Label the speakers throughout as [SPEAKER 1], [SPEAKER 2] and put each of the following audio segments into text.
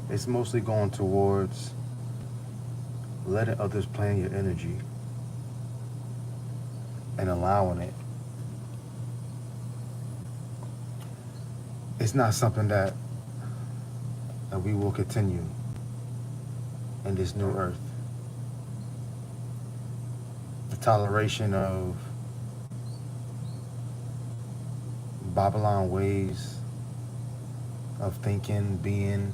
[SPEAKER 1] It's mostly going towards letting others play in your energy and allowing it. It's not something that we will continue in this new earth. The toleration of Babylon ways of thinking, being,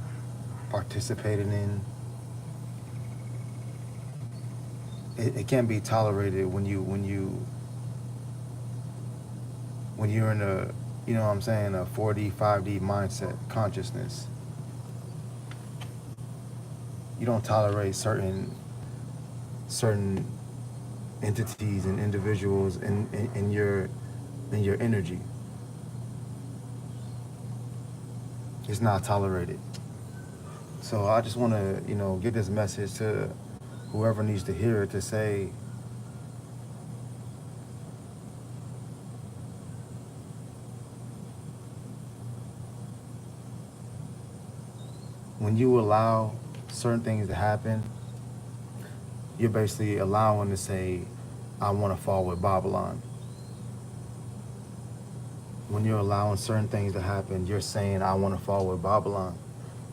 [SPEAKER 1] participating in, it can't be tolerated when you're in a, you know what I'm saying, a 4D, 5D mindset consciousness. You don't tolerate certain entities and individuals in your energy. It's not tolerated. So I just want to, get this message to whoever needs to hear it, to say, when you allow certain things to happen, you're basically allowing to say, I want to fall with Babylon. When you're allowing certain things to happen, you're saying, I want to fall with Babylon.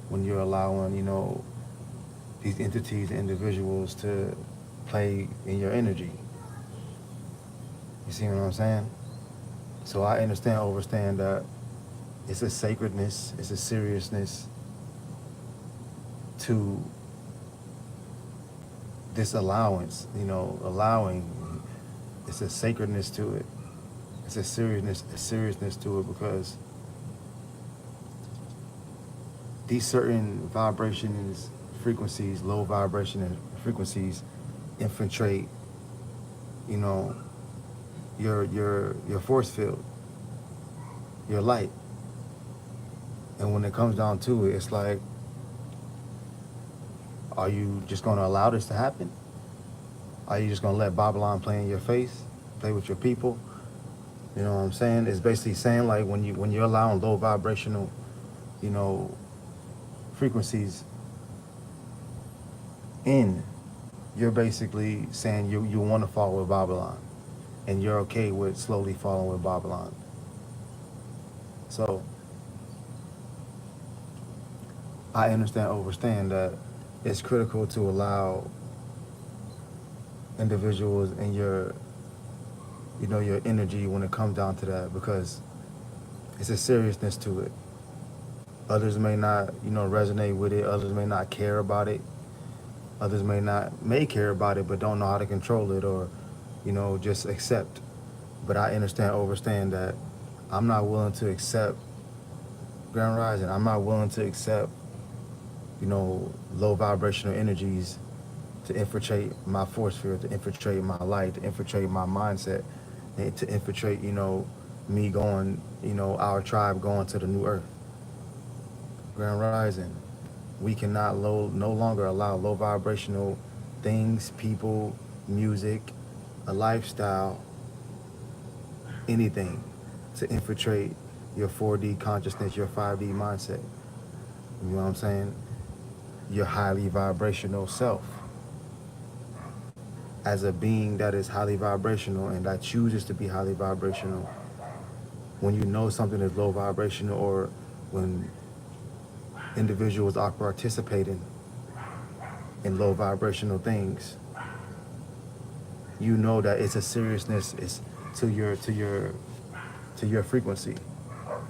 [SPEAKER 1] When you're allowing, these entities, individuals to play in your energy. You see what I'm saying? So I understand that it's a sacredness, it's a seriousness to this allowance, allowing, it's a sacredness to it. It's a seriousness to it, because these certain vibrations, frequencies, low vibration frequencies infiltrate, your force field, your light. And when it comes down to it, it's like, are you just going to allow this to happen? Are you just going to let Babylon play in your face, play with your people? You know what I'm saying? It's basically saying, like, when you're allowing low vibrational, frequencies in, you're basically saying you want to fall with Babylon, and you're okay with slowly falling with Babylon. So I understand that it's critical to allow individuals in your energy when it comes down to that, because it's a seriousness to it. Others may not, resonate with it. Others may not care about it. Others may care about it, but don't know how to control it, or, just accept. But I understand that I'm not willing to accept Grand Rising. I'm not willing to accept, low vibrational energies to infiltrate my force field, to infiltrate my light, to infiltrate my mindset, and to infiltrate, me going, our tribe going to the new earth. Grand Rising. We cannot no longer allow low vibrational things, people, music, a lifestyle, anything to infiltrate your 4D consciousness, your 5D mindset. You know what I'm saying? Your highly vibrational self. As a being that is highly vibrational and that chooses to be highly vibrational, when you know something is low vibrational, or when individuals are participating in low vibrational things, you know that it's a seriousness, it's to your frequency.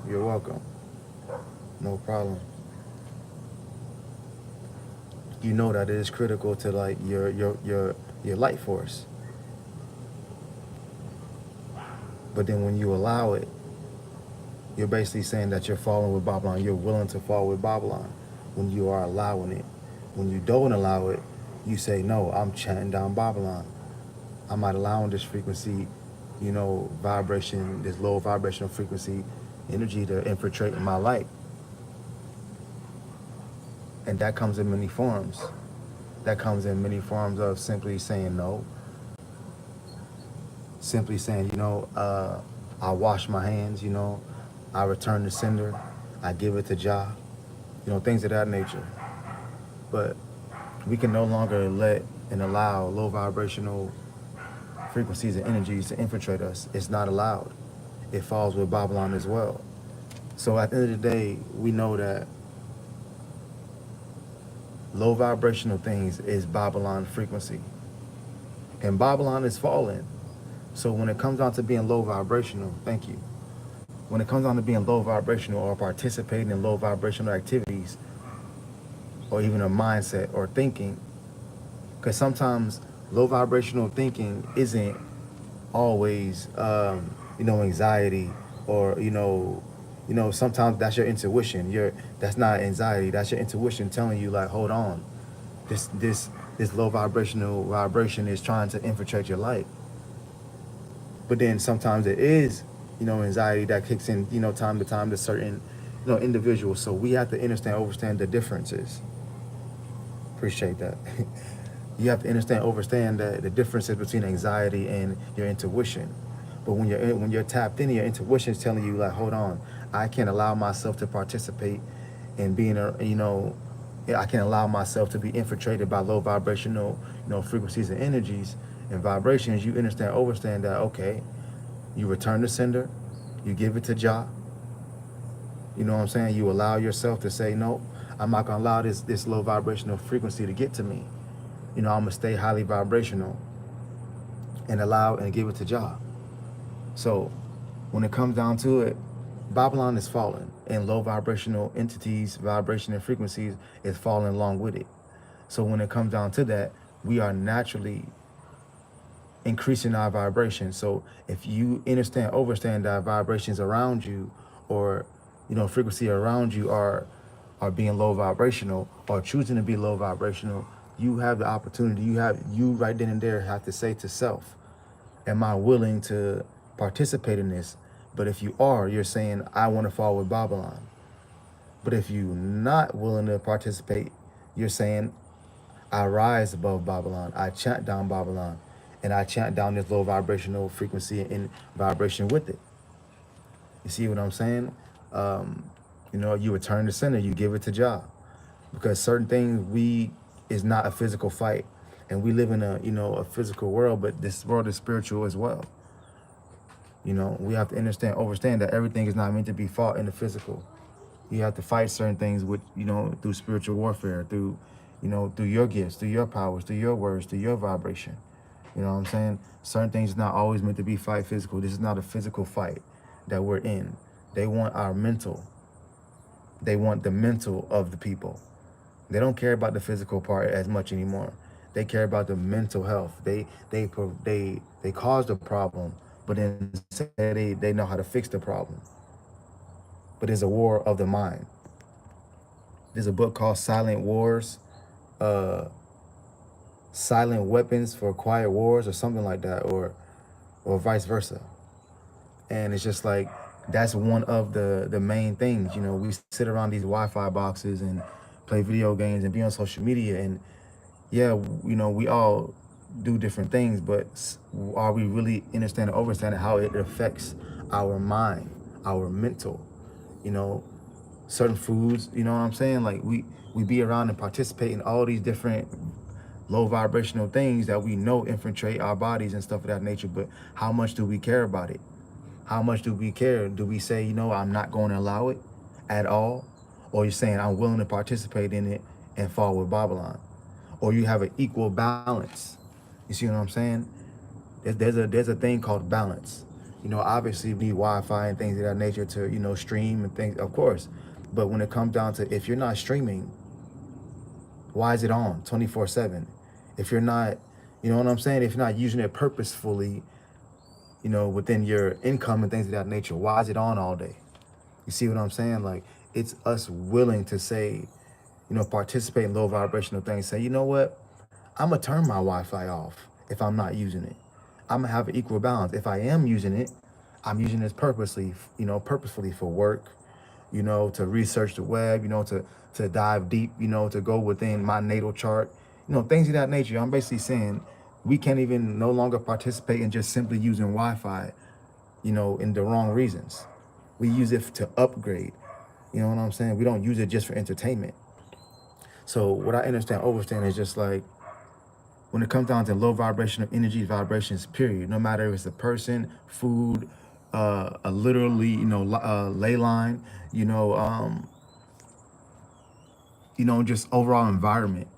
[SPEAKER 1] You're welcome. No problem. You know that it is critical to, like, your light force. But then when you allow it, you're basically saying that you're falling with Babylon. You're willing to fall with Babylon when you are allowing it. When you don't allow it, you say, no, I'm chanting down Babylon. I'm not allowing this frequency, vibration, this low vibrational frequency energy to infiltrate my light. And that comes in many forms. That comes in many forms of simply saying no. Simply saying, I wash my hands, I return the sender, I give it to Jah, things of that nature. But we can no longer let and allow low vibrational frequencies and energies to infiltrate us. It's not allowed. It falls with Babylon as well. So at the end of the day, we know that low vibrational things is Babylon frequency. And Babylon is falling. So when it comes down to being low vibrational, thank you. When it comes down to being low vibrational or participating in low vibrational activities or even a mindset or thinking, because sometimes low vibrational thinking isn't always, anxiety or, sometimes that's your intuition. That's not anxiety. That's your intuition telling you like, hold on, this low vibrational vibration is trying to infiltrate your life. But then sometimes it is, anxiety that kicks in, time to time to certain, individuals. So we have to understand the differences. Appreciate that. You have to understand the differences between anxiety and your intuition. But when you're tapped in, your intuition is telling you like, hold on, I can't allow myself to participate in being I can allow myself to be infiltrated by low vibrational, frequencies and energies and vibrations. You understand that, okay, you return the sender, you give it to Jah. You know what I'm saying? You allow yourself to say, no, I'm not gonna allow this low vibrational frequency to get to me. I'm gonna stay highly vibrational and allow and give it to Jah. So when it comes down to it, Babylon is falling and low vibrational entities, vibration and frequencies is falling along with it. So when it comes down to that, we are naturally increasing our vibration. So if you understand that vibrations around you or, frequency around you are being low vibrational or choosing to be low vibrational, you have the opportunity, you right then and there have to say to self, am I willing to participate in this? But if you are, you're saying, I want to fall with Babylon. But if you're not willing to participate, you're saying, I rise above Babylon. I chant down Babylon. And I chant down this low vibrational frequency and vibration with it. You see what I'm saying? You return the center, you give it to Jah. Because certain things is not a physical fight. And we live in a physical world, but this world is spiritual as well. We have to understand that everything is not meant to be fought in the physical. You have to fight certain things with, through spiritual warfare, through your gifts, through your powers, through your words, through your vibration. You know what I'm saying? Certain things are not always meant to be fight physical. This is not a physical fight that we're in. They want our mental. They want the mental of the people. They don't care about the physical part as much anymore. They care about the mental health. They cause the problem, but then say they know how to fix the problem. But it's a war of the mind. There's a book called Silent Wars, Silent Weapons for Quiet Wars, or something like that, or vice versa. And it's just like that's one of the main things. We sit around these Wi-Fi boxes and play video games and be on social media, and yeah, we all do different things, but are we really understanding how it affects our mind, our mental? Certain foods, you know what I'm saying? Like we be around and participate in all these different low vibrational things that we know infiltrate our bodies and stuff of that nature, but how much do we care about it? How much do we care? Do we say, I'm not going to allow it at all? Or you're saying I'm willing to participate in it and fall with Babylon? Or you have an equal balance? You see what I'm saying? There's a thing called balance. Obviously we need Wi-Fi and things of that nature to, stream and things, of course. But when it comes down to if you're not streaming, why is it on 24/7? If you're not, you know what I'm saying? If you're not using it purposefully, within your income and things of that nature, why is it on all day? You see what I'm saying? Like, it's us willing to say, participate in low vibrational things. Say, you know what? I'm going to turn my Wi-Fi off if I'm not using it. I'm going to have an equal balance. If I am using it, I'm using this purposefully for work, to research the web, to dive deep, to go within my natal chart, things of that nature. I'm basically saying we can't even no longer participate in just simply using Wi-Fi, in the wrong reasons. We use it to upgrade. You know what I'm saying? We don't use it just for entertainment. So what I understand, overstand is just like when it comes down to low vibrational energy vibrations, period. No matter if it's a person, food, a literally, ley line, you know, um, just overall environment.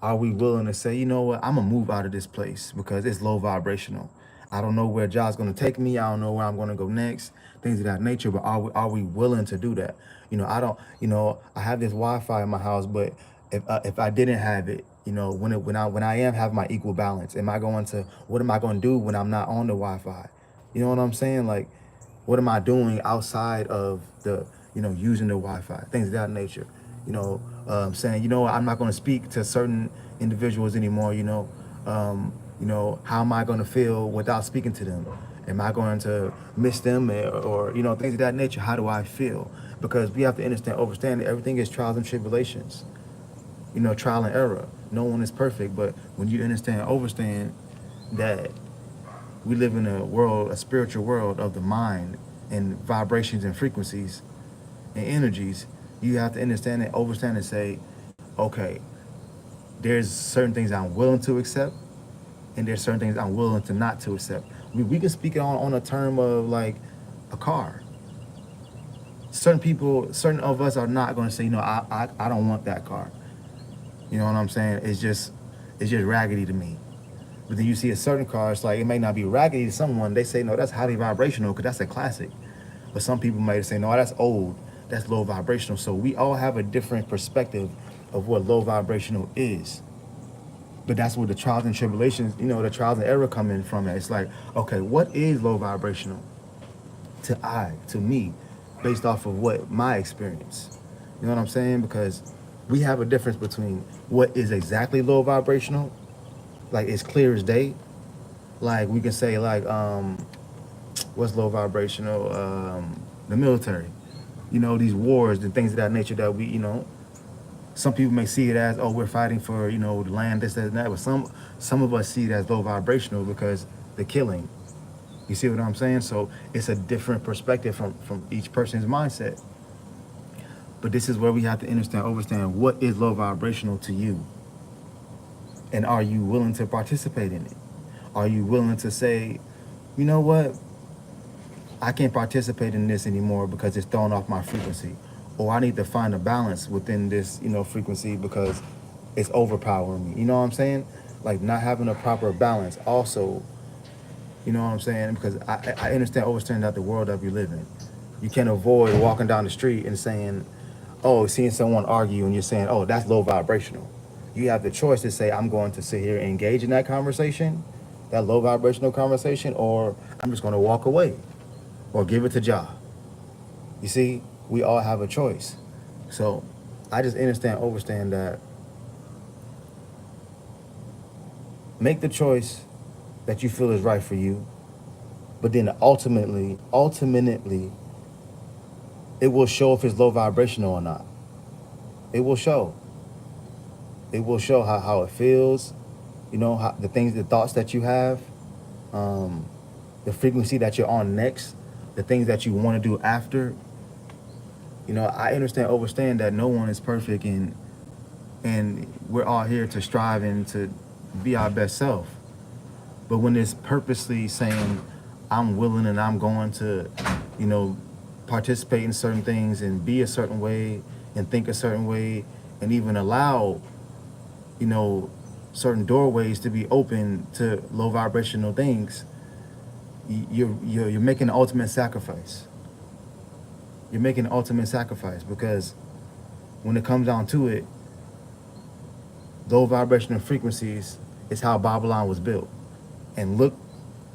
[SPEAKER 1] Are we willing to say, you know what, I'm gonna move out of this place because it's low vibrational. I don't know where God's gonna take me. I don't know where I'm gonna go next. Things of that nature. But are we willing to do that? I don't. I have this Wi-Fi in my house, but if I didn't have it, when I am have my equal balance, what am I going to do when I'm not on the Wi-Fi? You know what I'm saying? Like, what am I doing outside of the, using the Wi-Fi, things of that nature? Saying, I'm not going to speak to certain individuals anymore. How am I going to feel without speaking to them? Am I going to miss them, or things of that nature? How do I feel? Because we have to understand that everything is trials and tribulations. Trial and error. No one is perfect, but when you understand that we live in a spiritual world of the mind and vibrations and frequencies and energies, you have to understand and say, okay, there's certain things I'm willing to accept, and there's certain things I'm willing to not to accept. We can speak on a term of like a car. Certain of us are not going to say, I don't want that car. You know what I'm saying? It's just raggedy to me. But then you see a certain car, it's like it may not be raggedy to someone. They say, no, that's highly vibrational because that's a classic. But some people might say, no, that's old. That's low vibrational. So we all have a different perspective of what low vibrational is. But that's where the trials and tribulations, the trials and error come in from. It's like, okay, what is low vibrational to me, based off of what my experience? You know what I'm saying? Because we have a difference between what is exactly low vibrational, like it's clear as day. Like we can say like, what's low vibrational? The military. These wars and things of that nature that some people may see it as, oh, we're fighting for, the land, this, that, and that. But some of us see it as low vibrational because the killing. You see what I'm saying? So it's a different perspective from each person's mindset. But this is where we have to understand what is low vibrational to you. And are you willing to participate in it? Are you willing to say, you know what? I can't participate in this anymore because it's throwing off my frequency. Or I need to find a balance within this, frequency because it's overpowering me. You know what I'm saying? Like not having a proper balance also, you know what I'm saying? Because I understand that the world that we live in. You can't avoid walking down the street and saying, oh, seeing someone argue and you're saying, oh, that's low vibrational. You have the choice to say, I'm going to sit here and engage in that conversation, that low vibrational conversation, or I'm just going to walk away or give it to Jah. You see, we all have a choice. So I just understand that make the choice that you feel is right for you, but then ultimately, it will show if it's low vibrational or not. It will show. It will show how it feels, how, the thoughts that you have, the frequency that you're on next, the things that you want to do after. I understand that no one is perfect, and we're all here to strive and to be our best self. But when it's purposely saying, I'm willing and I'm going to, participate in certain things and be a certain way and think a certain way and even allow, certain doorways to be open to low vibrational things, you're making the ultimate sacrifice. You're making the ultimate sacrifice because when it comes down to it, low vibrational frequencies is how Babylon was built. And look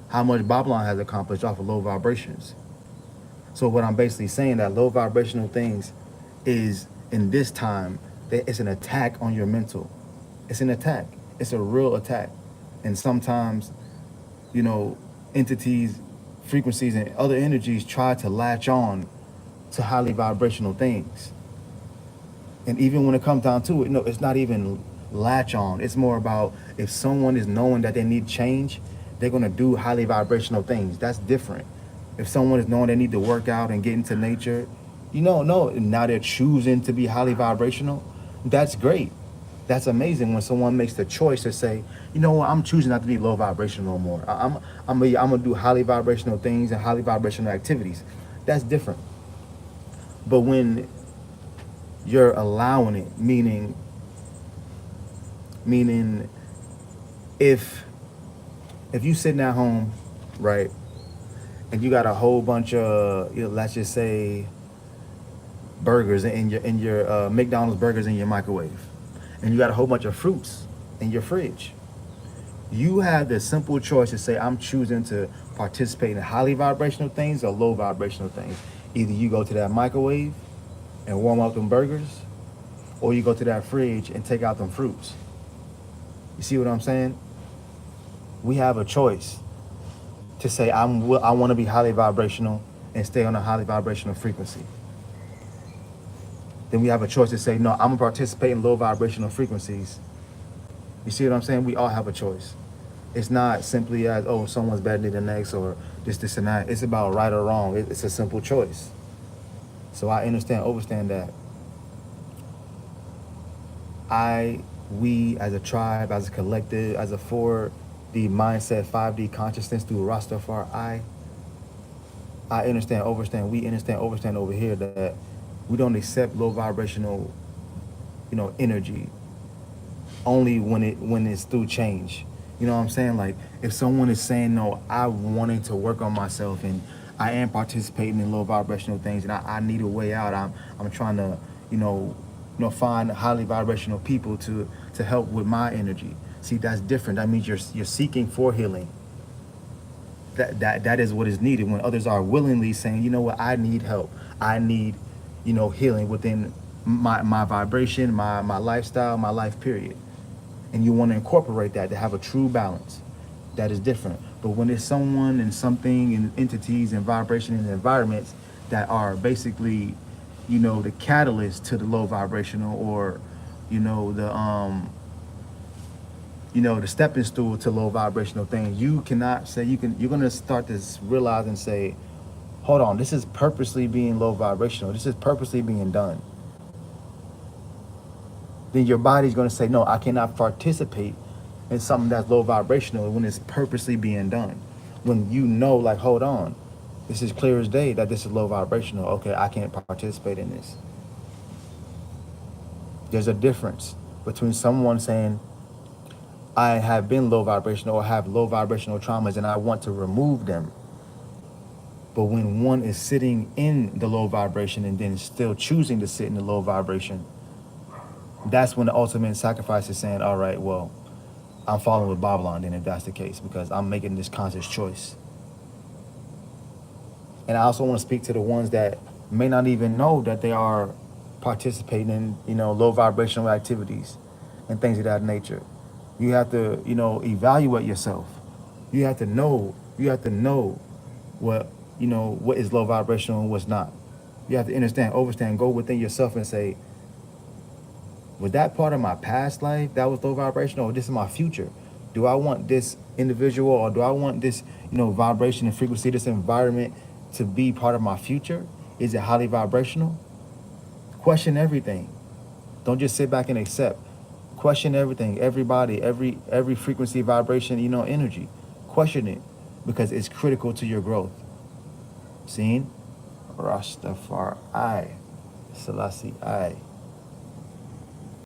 [SPEAKER 1] how much Babylon has accomplished off of low vibrations. So what I'm basically saying, that low vibrational things is, in this time, that it's an attack on your mental. It's an attack. It's a real attack. And sometimes, entities, frequencies, and other energies try to latch on to highly vibrational things. And even when it comes down to it, it's not even latch on. It's more about if someone is knowing that they need change, they're going to do highly vibrational things. That's different. If someone is knowing they need to work out and get into nature, no, now they're choosing to be highly vibrational. That's great. That's amazing when someone makes the choice to say, you know what, I'm choosing not to be low vibrational no more. I'm gonna do highly vibrational things and highly vibrational activities. That's different. But when you're allowing it, meaning if you sitting at home, right, and you got a whole bunch of, let's just say, burgers in your McDonald's burgers in your microwave, and you got a whole bunch of fruits in your fridge. You have the simple choice to say, I'm choosing to participate in highly vibrational things or low vibrational things. Either you go to that microwave and warm up them burgers, or you go to that fridge and take out them fruits. You see what I'm saying? We have a choice to say, I want to be highly vibrational and stay on a highly vibrational frequency. Then we have a choice to say, no, I'm going to participate in low vibrational frequencies. You see what I'm saying? We all have a choice. It's not simply as, oh, someone's better than the next or this, and that. It's about right or wrong. It's a simple choice. So I understand that we as a tribe, as a collective, as a 4D mindset, 5D consciousness through Rastafari, I understand, overstand over here that we don't accept low vibrational, energy only when it's through change. You know what I'm saying? Like if someone is saying, no, I wanting to work on myself and I am participating in low vibrational things and I need a way out. I'm trying to, find highly vibrational people to help with my energy. See, that's different. That means you're seeking for healing. That is what is needed when others are willingly saying, you know what, I need help. I need, healing within my vibration, my lifestyle, my life period. And you want to incorporate that to have a true balance. That is different. But when it's someone and something and entities and vibration and environments that are basically, the catalyst to the low vibrational or, the stepping stool to low vibrational things, you cannot say you're gonna start to realize and say, hold on, this is purposely being low vibrational. This is purposely being done. Then your body's going to say, no, I cannot participate in something that's low vibrational when it's purposely being done. When like, hold on, this is clear as day that this is low vibrational. Okay, I can't participate in this. There's a difference between someone saying, I have been low vibrational or have low vibrational traumas and I want to remove them. But when one is sitting in the low vibration and then still choosing to sit in the low vibration, that's when the ultimate sacrifice is saying, all right, well, I'm following with Babylon then if that's the case, because I'm making this conscious choice. And I also want to speak to the ones that may not even know that they are participating in, low vibrational activities and things of that nature. You have to, evaluate yourself. You have to know what, what is low vibrational and what's not. You have to understand, go within yourself and say, was that part of my past life that was low vibrational, or this is my future? Do I want this individual or do I want this, vibration and frequency, this environment to be part of my future? Is it highly vibrational? Question everything. Don't just sit back and accept. Question everything, everybody, every frequency, vibration, energy. Question it because it's critical to your growth. Seen? Rastafari. Selassie I.